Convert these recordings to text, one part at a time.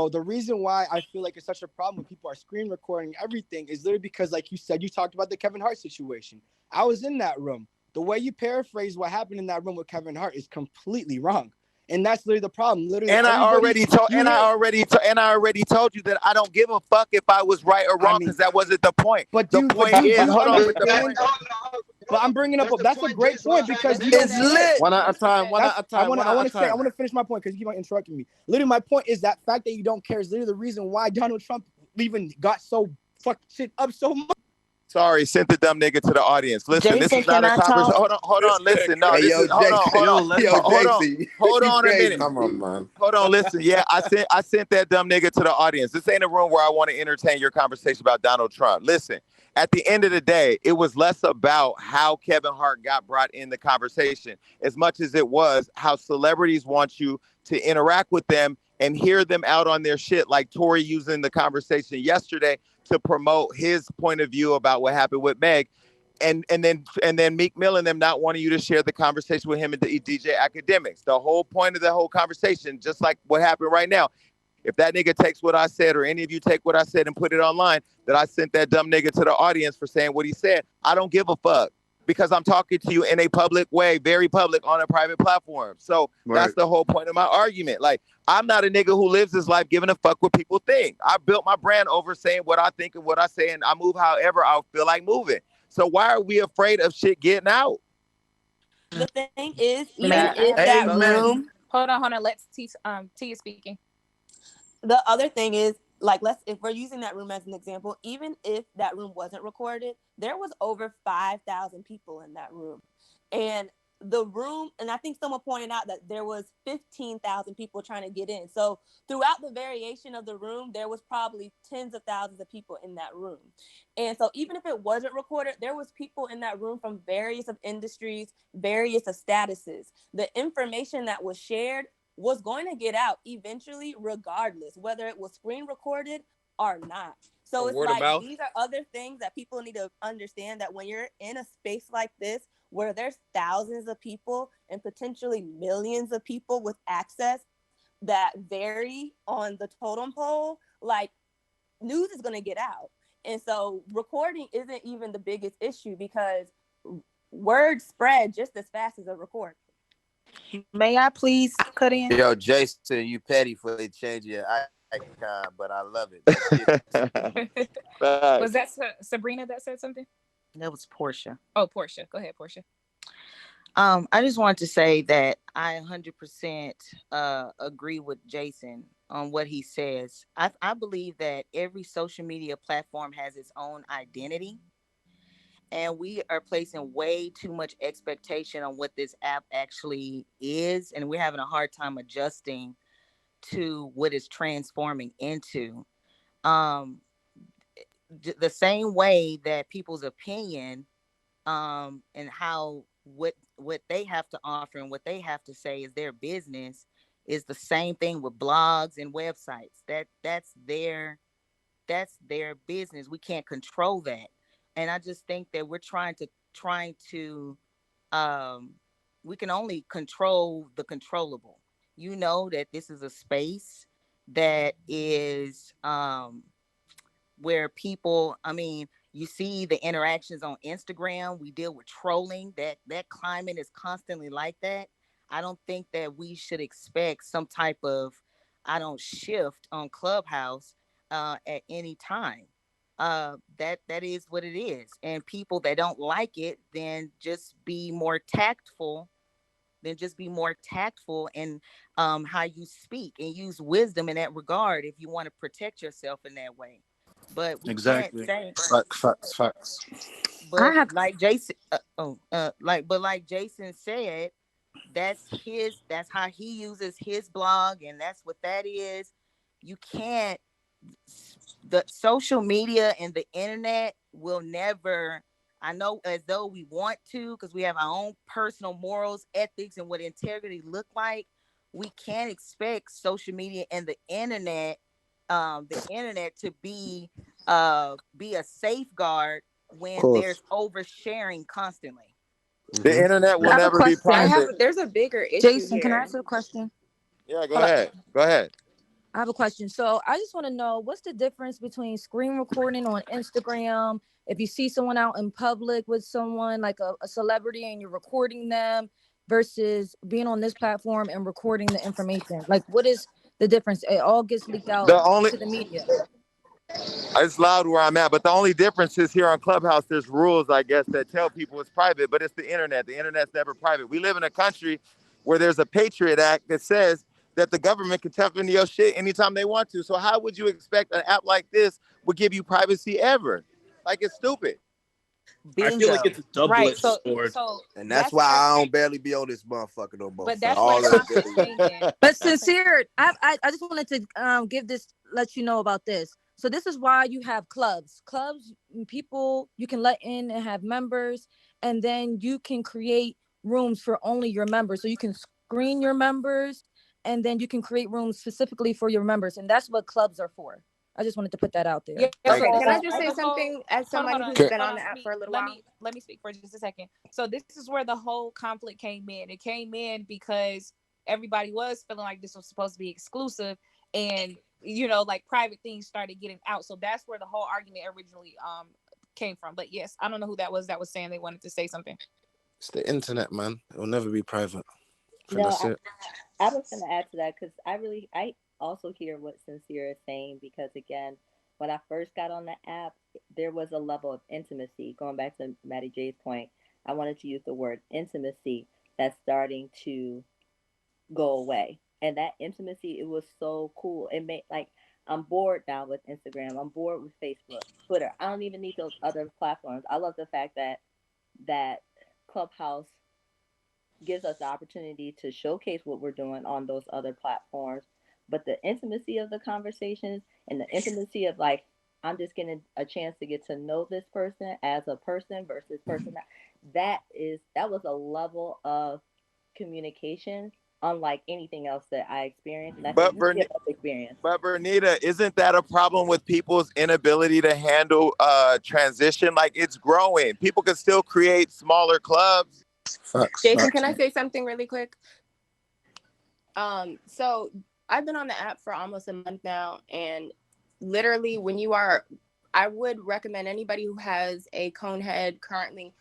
So the reason why I feel like it's such a problem when people are screen recording everything is literally because, like you said, you talked about the Kevin Hart situation. I was in that room. The way you paraphrase what happened in that room with Kevin Hart is completely wrong. And that's literally the problem. Literally, And everybody you hear. I already told you that I don't give a fuck if I was right or I wrong, mean, because that wasn't the point. but The do but point do is, you hold on, but the understand? point But I'm bringing up. That's a great point because you don't is care. lit. One at a time. One That's at a time. One at a I time. want to finish my point because you keep on interrupting me. Literally, my point is that fact that you don't care is literally the reason why Donald Trump even got so fucked shit up so much. Sorry, sent the dumb nigga to the audience. Listen, this Jason, is not can a I conversation. talk? Hold on. Listen, no, Hey, this yo, is Jason. Yo, let him Yo, talk. Jason. hold You on a crazy. minute. Come on, man. Hold on, listen. Yeah, I sent that dumb nigga to the audience. This ain't a room where I want to entertain your conversation about Donald Trump. Listen, at the end of the day, it was less about how Kevin Hart got brought in the conversation as much as it was how celebrities want you to interact with them and hear them out on their shit, like Tory using the conversation yesterday to promote his point of view about what happened with Meg. And then Meek Mill and them not wanting you to share the conversation with him and the DJ Academics. The whole point of the whole conversation, just like what happened right now, if that nigga takes what I said, or any of you take what I said and put it online, that I sent that dumb nigga to the audience for saying what he said, I don't give a fuck, because I'm talking to you in a public way, very public, on a private platform. So that's the whole point of my argument. Like, I'm not a nigga who lives his life giving a fuck what people think. I built my brand over saying what I think and what I say, and I move however I feel like moving. So why are we afraid of shit getting out? The thing is, May even I if ask that Amen. room, Hold on. Let's T is speaking. the other thing is, like, if we're using that room as an example, even if that room wasn't recorded, there was over 5,000 people in that room. And the room, and I think someone pointed out that there was 15,000 people trying to get in. So throughout the variation of the room, there was probably tens of thousands of people in that room. And so even if it wasn't recorded, there was people in that room from various of industries, various of statuses. The information that was shared was going to get out eventually, regardless, whether it was screen recorded or not. So it's like, these are other things that people need to understand, that when you're in a space like this, where there's thousands of people and potentially millions of people with access that vary on the totem pole, like, news is going to get out. And so recording isn't even the biggest issue, because words spread just as fast as a recording. May I please cut in? Yo, Jason, you petty for changing your icon, but I love it. Was that Sabrina that said something? That was Portia. Oh, Portia. Go ahead, Portia. I just wanted to say that I 100% agree with Jason on what he says. I believe that every social media platform has its own identity, and we are placing way too much expectation on what this app actually is, and we're having a hard time adjusting to what it's transforming into. Um, the same way that people's opinion and how what they have to offer and what they have to say is their business, is the same thing with blogs and websites. That's their business. We can't control that. And I just think that we're trying to we can only control the controllable. You know that this is a space that is where people, I mean, you see the interactions on Instagram. We deal with trolling. That climate is constantly like that. I don't think that we should expect some type of, I don't, shift on Clubhouse at any time. That is what it is. And people that don't like it, then just be more tactful. Then just be more tactful in how you speak, and use wisdom in that regard if you want to protect yourself in that way. But we can't Exactly. say. Facts. But like Jason, like Jason said, that's how he uses his blog, and that's what that is. You can't. The social media and the internet will never. I know, as though we want to, because we have our own personal morals, ethics, and what integrity look like. We can't expect social media and the internet to be a safeguard when there's oversharing constantly. The internet I will have a never be question. private. There's a bigger issue Jason, here. can I ask you a question? Yeah, go ahead. I have a question. So I just want to know, what's the difference between screen recording on Instagram, if you see someone out in public with someone like a celebrity and you're recording them, versus being on this platform and recording the information? Like, what is the difference? It all gets leaked out The only to the media. It's loud where I'm at, but the only difference is here on Clubhouse, there's rules, I guess, that tell people it's private, but it's the internet. The internet's never private. We live in a country where there's a Patriot Act that says that the government can tap into your shit anytime they want to. So how would you expect an app like this would give you privacy ever? Like, it's stupid. Bingo. I feel like it's a double-edged sword. And that's why I don't barely be on this motherfucker no more. But that's all where the conflict came in. But sincere, I just wanted to let you know about this. So this is why you have clubs. Clubs, people you can let in and have members, and then you can create rooms for only your members. So you can screen your members, and then you can create rooms specifically for your members, and that's what clubs are for. I just wanted to put that out there. Yeah, Okay, so can I the just say whole- something as hold on, somebody hold who's on, been hold on the app me- for a little let while? Let me speak for just a second. So this is where the whole conflict came in. It came in because everybody was feeling like this was supposed to be exclusive, and like private things started getting out. So that's where the whole argument originally came from. But yes, I don't know who that was saying they wanted to say something. It's the internet, man. It will never be private. And No, that's it. I was going to add to that because I also hear what Sincere is saying, because again, when I first got on the app, there was a level of intimacy. Going back to Maddie J's point, I wanted to use the word intimacy that's starting to go away. And that intimacy, it was so cool. It made, like, I'm bored now with Instagram. I'm bored with Facebook, Twitter. I don't even need those other platforms. I love the fact that Clubhouse gives us the opportunity to showcase what we're doing on those other platforms. But the intimacy of the conversations and the intimacy of, like, I'm just getting a chance to get to know this person as a person versus person, that was a level of communication unlike anything else that I experienced. And I think many of us experienced. But Bernita, isn't that a problem with people's inability to handle transition? Like, it's growing. People can still create smaller clubs. Facts. Jason, can I say something really quick? So I've been on the app for almost a month now, and literally I would recommend anybody who has a Conehead currently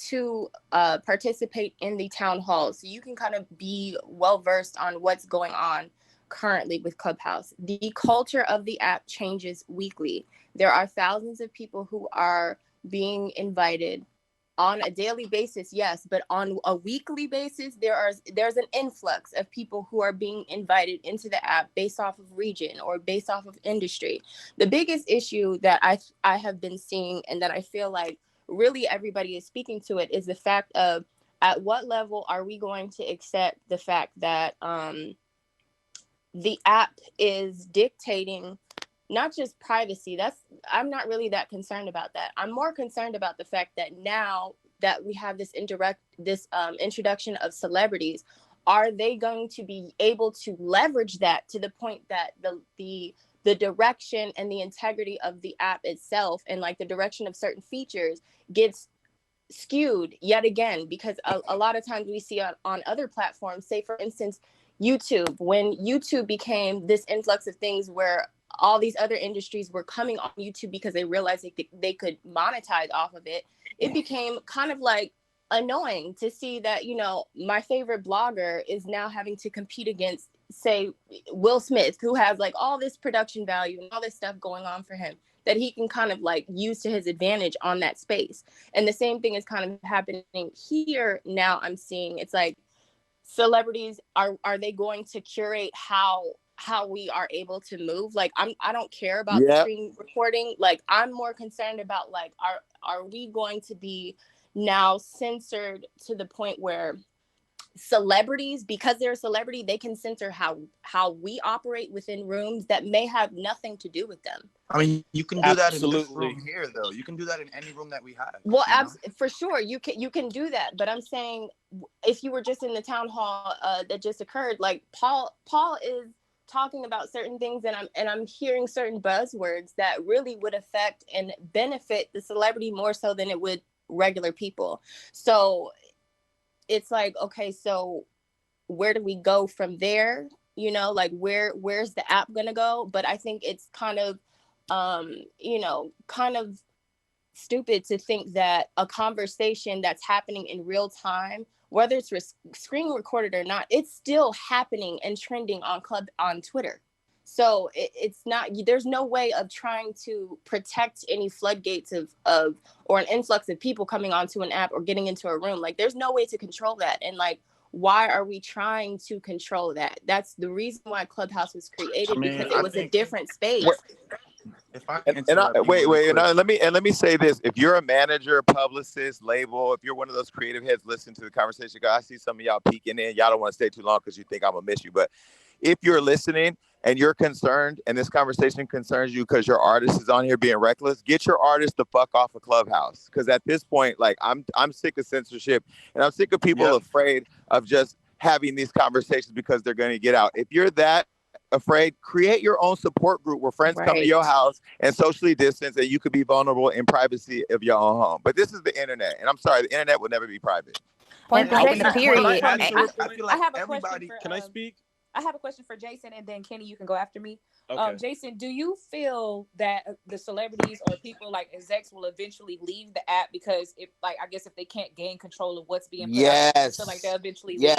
to participate in the town hall, so you can kind of be well versed on what's going on currently with Clubhouse. The culture of the app changes weekly. There are thousands of people who are being invited on a daily basis, yes, but on a weekly basis, there's an influx of people who are being invited into the app based off of region or based off of industry. The biggest issue that I have been seeing, and that I feel like really everybody is speaking to it, is the fact of, at what level are we going to accept the fact that the app is dictating not just privacy. I'm not really that concerned about that. I'm more concerned about the fact that now that we have this introduction of celebrities, are they going to be able to leverage that to the point that the direction and the integrity of the app itself, and like the direction of certain features, gets skewed yet again? Because a lot of times we see on other platforms, say for instance YouTube, when YouTube became this influx of things where all these other industries were coming on YouTube because they realized they could monetize off of it, it became kind of like annoying to see that, my favorite blogger is now having to compete against, say, Will Smith, who has like all this production value and all this stuff going on for him that he can kind of like use to his advantage on that space. And the same thing is kind of happening here now. I'm seeing it's like celebrities, are they going to curate how we are able to move? Like, I don't care about the screen recording. Like, I'm more concerned about, like, are we going to be now censored to the point where celebrities, because they're a celebrity, they can censor how we operate within rooms that may have nothing to do with them? I mean, you can do that in this Absolutely. room here, though. You can do that in any room that we have. Well, for sure, you can do that. But I'm saying, if you were just in the town hall that just occurred, like Paul is talking about certain things, and I'm hearing certain buzzwords that really would affect and benefit the celebrity more so than it would regular people. So it's like, okay, so where do we go from there? you know, like where's the app gonna go? But I think it's kind of you know, kind of stupid to think that a conversation that's happening in real time, whether it's screen recorded or not, it's still happening and trending on Twitter. So it's not, there's no way of trying to protect any floodgates of or an influx of people coming onto an app or getting into a room. Like there's no way to control that. And like, why are we trying to control that? That's the reason why Clubhouse was created, because it was a different space. If I And interrupt wait, really quick. let me say this: if you're a manager, publicist, label, if you're one of those creative heads, listen to the conversation. I see some of y'all peeking in. Y'all don't want to stay too long because you think I'm gonna miss you. But if you're listening and you're concerned, and this conversation concerns you because your artist is on here being reckless, get your artist the fuck off of Clubhouse. Because at this point, like I'm sick of censorship, and I'm sick of people afraid of just having these conversations because they're going to get out. If you're that afraid, create your own support group where friends come to your house and socially distance, and you could be vulnerable in privacy of your own home. But this is the internet, and I'm sorry, the internet will never be private. Point blank in the period. I have a question for, can I speak? I have a question for Jason, and then Kenny, you can go after me. Okay. Jason, do you feel that the celebrities or people like execs will eventually leave the app because if, like, I guess if they can't gain control of what's being put out, I feel like they'll eventually leave?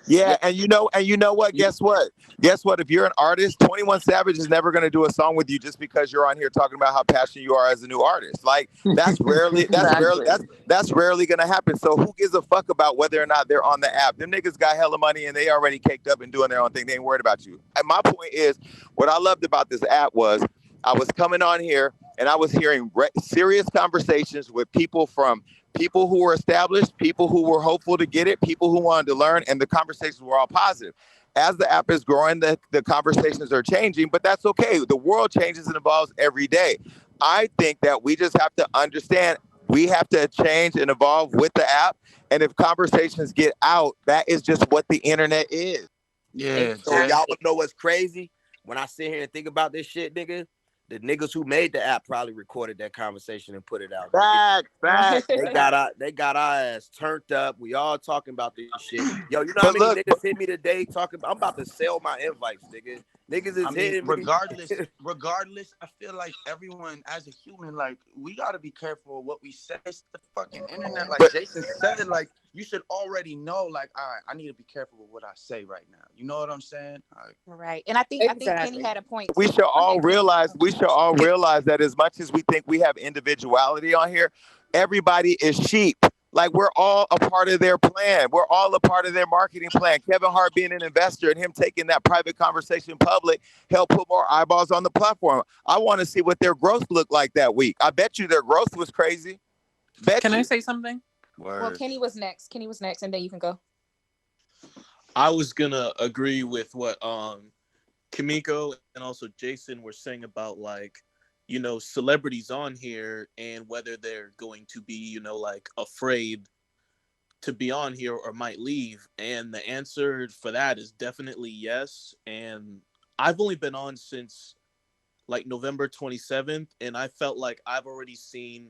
Yeah, and you know what? Guess what? If you're an artist, 21 Savage is never going to do a song with you just because you're on here talking about how passionate you are as a new artist. Like that's rarely that's rarely going to happen. So who gives a fuck about whether or not they're on the app? Them niggas got hella money and they already caked up and doing their own thing. They ain't worried about you. And my point is, what I loved about this app was I was coming on here and I was hearing serious conversations with people who were established, people who were hopeful to get it, people who wanted to learn, and the conversations were all positive. As the app is growing, the conversations are changing, but that's okay. The world changes and evolves every day. I think that we just have to understand we have to change and evolve with the app. And if conversations get out, that is just what the internet is. Yeah. So y'all wanna know what's crazy? When I sit here and think about this shit, nigga, the niggas who made the app probably recorded that conversation and put it out. Fact. They got our ass turned up. We all talking about this shit. Yo, you know how many niggas hit me today talking about, I'm about to sell my invites, nigga. Niggas is hitting me. Regardless, I feel like everyone as a human, like, we gotta be careful of what we say. It's the fucking internet. Like Jason said, like, you should already know, like, all right, I need to be careful with what I say right now. You know what I'm saying? Right. And I think Kenny had a point. We should all realize that as much as we think we have individuality on here, everybody is sheep. Like we're all a part of their plan. We're all a part of their marketing plan. Kevin Hart being an investor and him taking that private conversation public helped put more eyeballs on the platform. I want to see what their growth looked like that week. I bet you their growth was crazy. Can I say something? Well, Kenny was next, and then you can go. I was gonna agree with what Kimiko and also Jason were saying about, like, you know, celebrities on here and whether they're going to be, you know, like afraid to be on here or might leave. And the answer for that is definitely yes. And I've only been on since like November 27th, and I felt like I've already seen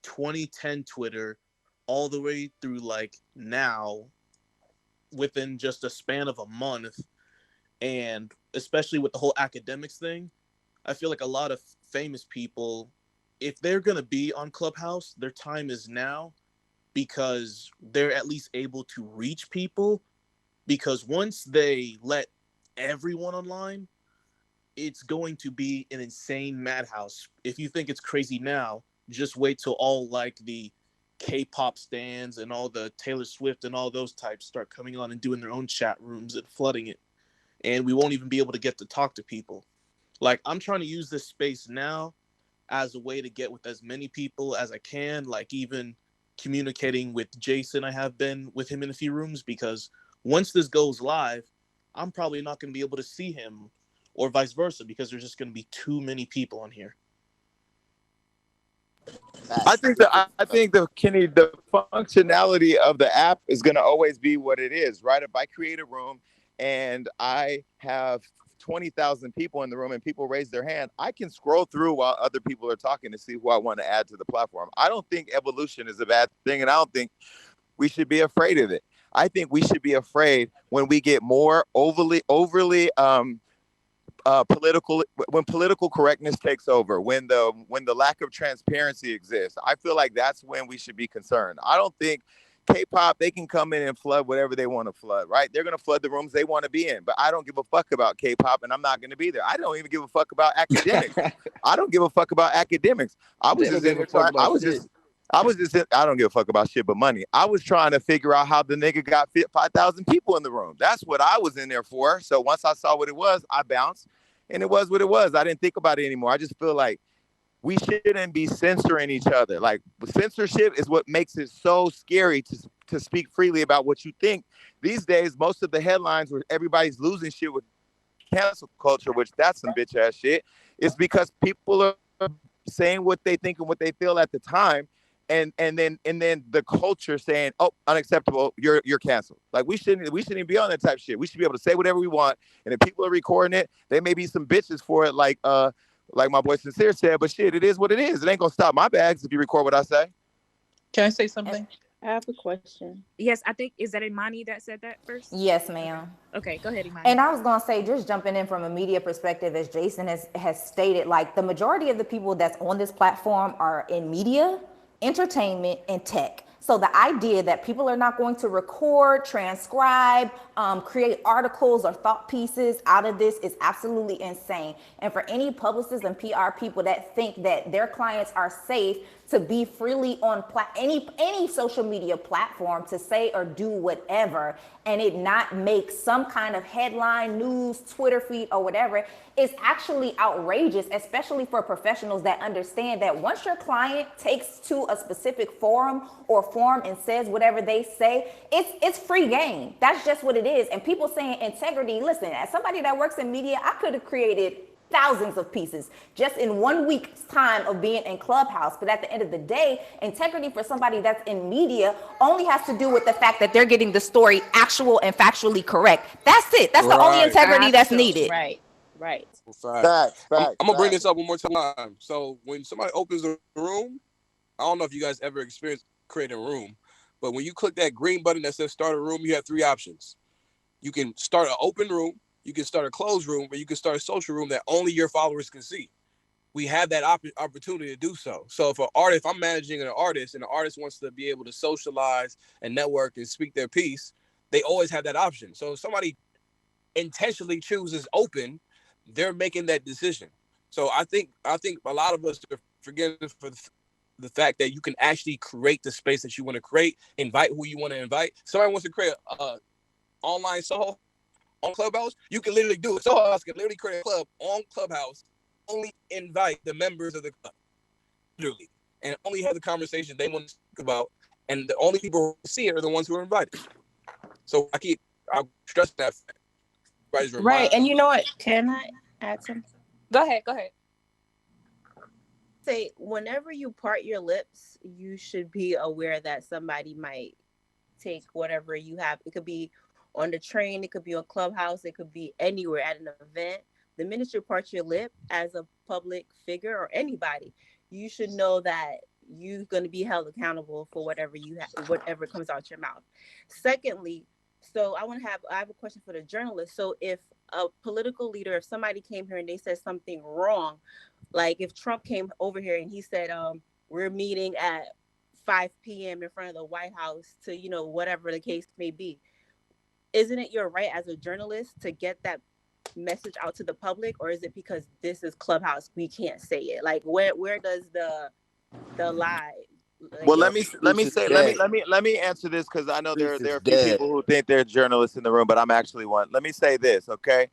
2010 Twitter all the way through like now within just a span of a month. And especially with the whole academics thing, I feel like a lot of famous people, if they're going to be on Clubhouse, their time is now, because they're at least able to reach people. Because once they let everyone online, it's going to be an insane madhouse. If you think it's crazy now, just wait till all like the K-pop stands and all the Taylor Swift and all those types start coming on and doing their own chat rooms and flooding it. And we won't even be able to get to talk to people. Like, I'm trying to use this space now as a way to get with as many people as I can, like even communicating with Jason. I have been with him in a few rooms, because once this goes live, I'm probably not going to be able to see him, or vice versa, because there's just going to be too many people on here. I think Kenny, the functionality of the app is going to always be what it is, right? If I create a room and I have 20,000 people in the room and people raise their hand, I can scroll through while other people are talking to see who I want to add to the platform. I don't think evolution is a bad thing, and I don't think we should be afraid of it. I think we should be afraid when we get more overly political, when political correctness takes over, when the lack of transparency exists. I feel like that's when we should be concerned. I don't think K-pop, they can come in and flood whatever they want to flood, right? They're going to flood the rooms they want to be in, but I don't give a fuck about K-pop, and I'm not going to be there. I don't even give a fuck about academics. I don't give a fuck about academics. I was just in there trying, I was just I don't give a fuck about shit but money. I was trying to figure out how the nigga got 5,000 people in the room. That's what I was in there for. So once I saw what it was, I bounced, and it was what it was. I didn't think about it anymore. I just feel like we shouldn't be censoring each other. Like, censorship is what makes it so scary to speak freely about what you think. These days, most of the headlines where everybody's losing shit with cancel culture, which that's some bitch ass shit, is because people are saying what they think and what they feel at the time. And then the culture saying, oh, unacceptable, you're canceled. Like, we shouldn't even be on that type of shit. We should be able to say whatever we want. And if people are recording it, they may be some bitches for it, like my boy Sincere said, but shit, it is what it is. It ain't gonna stop my bags if you record what I say. Can I say something? I have a question. Yes, I think, is that Imani that said that first? Yes, ma'am. Okay, go ahead, Imani. And I was going to say, just jumping in from a media perspective, as Jason has stated, like, the majority of the people that's on this platform are in media, entertainment, and tech. So the idea that people are not going to record, transcribe, create articles or thought pieces out of this is absolutely insane. And for any publicists and PR people that think that their clients are safe to be freely on any social media platform to say or do whatever, and it not make some kind of headline, news, Twitter feed, or whatever, is actually outrageous, especially for professionals that understand that once your client takes to a specific forum or forum and says whatever they say, it's free game. That's just what it is. And people saying integrity, listen, as somebody that works in media, I could have created thousands of pieces just in 1 week's time of being in Clubhouse. But at the end of the day, integrity for somebody that's in media only has to do with the fact that they're getting the story actual and factually correct. That's it. That's the only integrity that's needed. Right. Facts. I'm gonna bring this up one more time. So when somebody opens the room, I don't know if you guys ever experienced creating a room, but when you click that green button that says start a room, you have 3 options. You can start an open room, you can start a closed room, or you can start a social room that only your followers can see. We have that opportunity to do so. So if I'm managing an artist and the artist wants to be able to socialize and network and speak their piece, they always have that option. So if somebody intentionally chooses open, they're making that decision. So I think a lot of us are forgetting for the fact that you can actually create the space that you want to create, invite who you want to invite. Somebody wants to create a online Soho on Clubhouse, you can literally do it. Soho House can literally create a club on Clubhouse, only invite the members of the club, literally, and only have the conversation they want to speak about, and the only people who see it are the ones who are invited. So I'll stress that fact. Right, and you know what? Can I add something? Go ahead. Say, whenever you part your lips, you should be aware that somebody might take whatever you have. It could be on the train, it could be on Clubhouse, it could be anywhere at an event. The minute you part your lip as a public figure or anybody, you should know that you're going to be held accountable for whatever whatever comes out your mouth. Secondly, so I have a question for the journalist. So if a political leader, if somebody came here and they said something wrong, like if Trump came over here and he said, we're meeting at 5 p.m. in front of the White House to, whatever the case may be, isn't it your right as a journalist to get that message out to the public? Or is it because this is Clubhouse, we can't say it? Like, where does the lie? Well, let me answer this, because I know there are a few people who think they're journalists in the room, but I'm actually one. Let me say this, okay?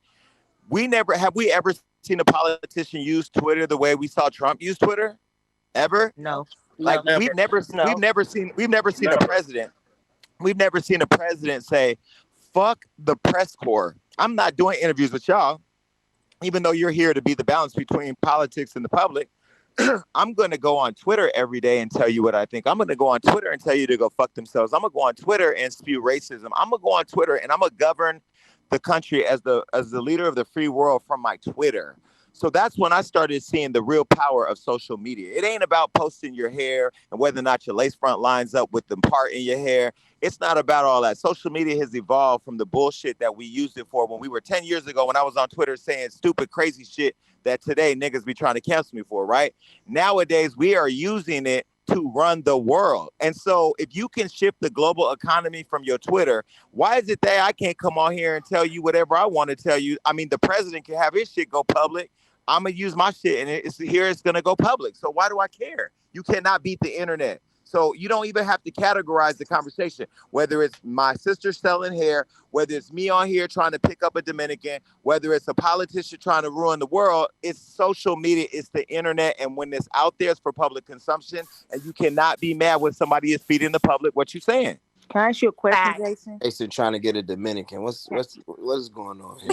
We ever seen a politician use Twitter the way we saw Trump use Twitter? Ever? No. Like, No. we've never seen a president. We've never seen a president say, fuck the press corps. I'm not doing interviews with y'all, even though you're here to be the balance between politics and the public. I'm going to go on Twitter every day and tell you what I think. I'm going to go on Twitter and tell you to go fuck themselves. I'm going to go on Twitter and spew racism. I'm going to go on Twitter and I'm going to govern the country as the leader of the free world from my Twitter. So that's when I started seeing the real power of social media. It ain't about posting your hair and whether or not your lace front lines up with the part in your hair. It's not about all that. Social media has evolved from the bullshit that we used it for when we were 10 years ago when I was on Twitter saying stupid, crazy shit that today niggas be trying to cancel me for, right? Nowadays, we are using it to run the world. And so if you can shift the global economy from your Twitter, why is it that I can't come on here and tell you whatever I want to tell you? I mean, the president can have his shit go public. I'm going to use my shit and it's going to go public. So why do I care? You cannot beat the internet. So you don't even have to categorize the conversation, whether it's my sister selling hair, whether it's me on here trying to pick up a Dominican, whether it's a politician trying to ruin the world. It's social media, it's the internet. And when it's out there, it's for public consumption. And you cannot be mad when somebody is feeding the public what you're saying. Can I ask you a question, Jason? Jason trying to get a Dominican. What is going on here?